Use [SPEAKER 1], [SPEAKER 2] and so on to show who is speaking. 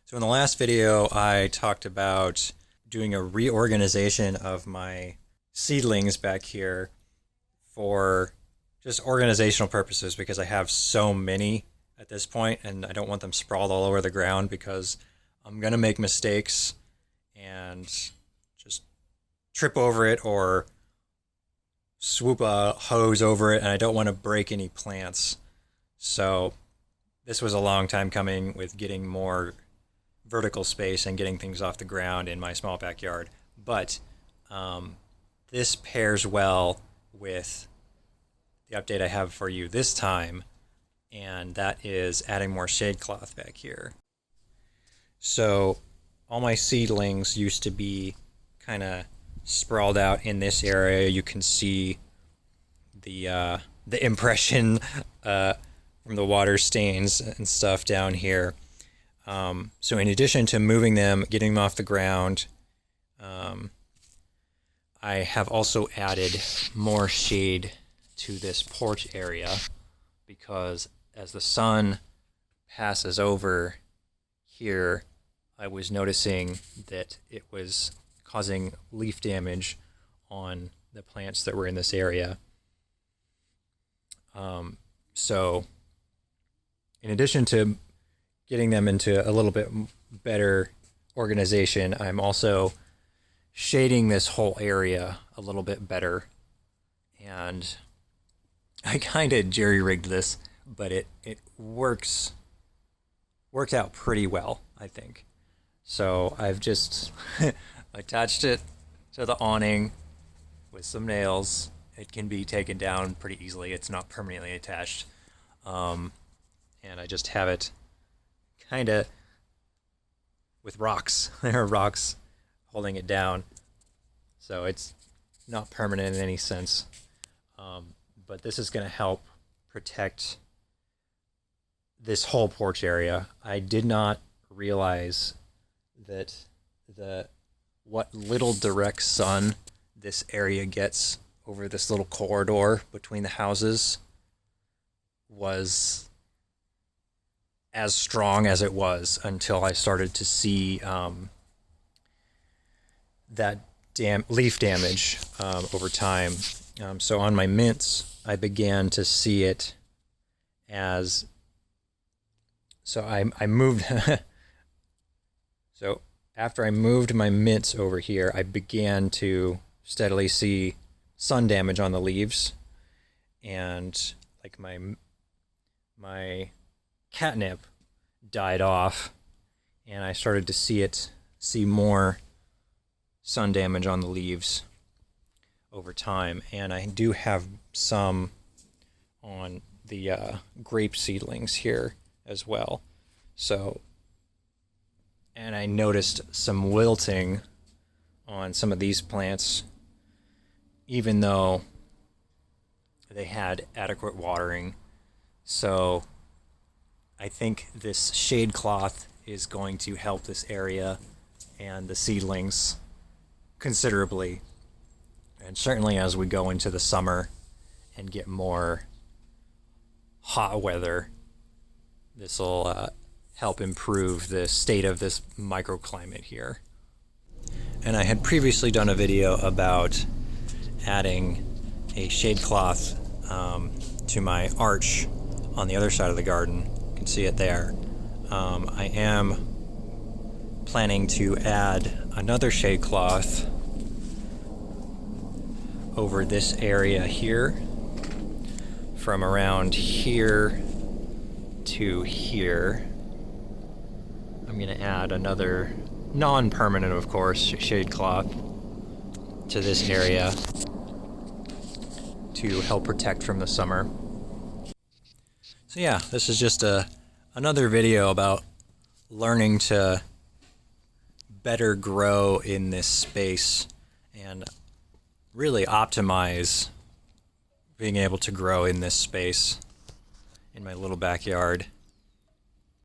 [SPEAKER 1] So in the last video, I talked about doing a reorganization of my seedlings back here for just organizational purposes because I have so many at this point and I don't want them sprawled all over the ground because I'm going to make mistakes and just trip over it or swoop a hose over it, and I don't want to break any plants. So this was a long time coming with getting more vertical space and getting things off the ground in my small backyard. But this pairs well with the update I have for you this time, and that is adding more shade cloth back here. So all my seedlings used to be kind of sprawled out in this area. You can see the impression from the water stains and stuff down here. So in addition to moving them, getting them off the ground, I have also added more shade to this porch area because as the sun passes over here, I was noticing that it was causing leaf damage on the plants that were in this area. So in addition to getting them into a little bit better organization, I'm also shading this whole area a little bit better. And I kind of jerry-rigged this, but it worked out pretty well, I think. So I've just attached it to the awning with some nails. It can be taken down pretty easily. It's not permanently attached. And I just have it kind of with rocks. There are rocks holding it down. So it's not permanent in any sense. But this is going to help protect this whole porch area. I did not realize that what little direct sun this area gets over this little corridor between the houses was as strong as it was until I started to see that leaf damage over time. So on my mints, I began to see it as, so I moved, so after I moved my mints over here, I began to steadily see sun damage on the leaves, and like my catnip died off, and I started to see more sun damage on the leaves over time. And I do have some on the grape seedlings here as well. So, and I noticed some wilting on some of these plants, even though they had adequate watering. So I think this shade cloth is going to help this area and the seedlings considerably. And certainly as we go into the summer and get more hot weather, this will help improve the state of this microclimate here. And I had previously done a video about adding a shade cloth to my arch on the other side of the garden. You can see it there. I am planning to add another shade cloth over this area here, from around here to here. I'm going to add another non-permanent, of course, shade cloth to this area to help protect from the summer. So yeah, this is just another video about learning to better grow in this space and really optimize being able to grow in this space in my little backyard.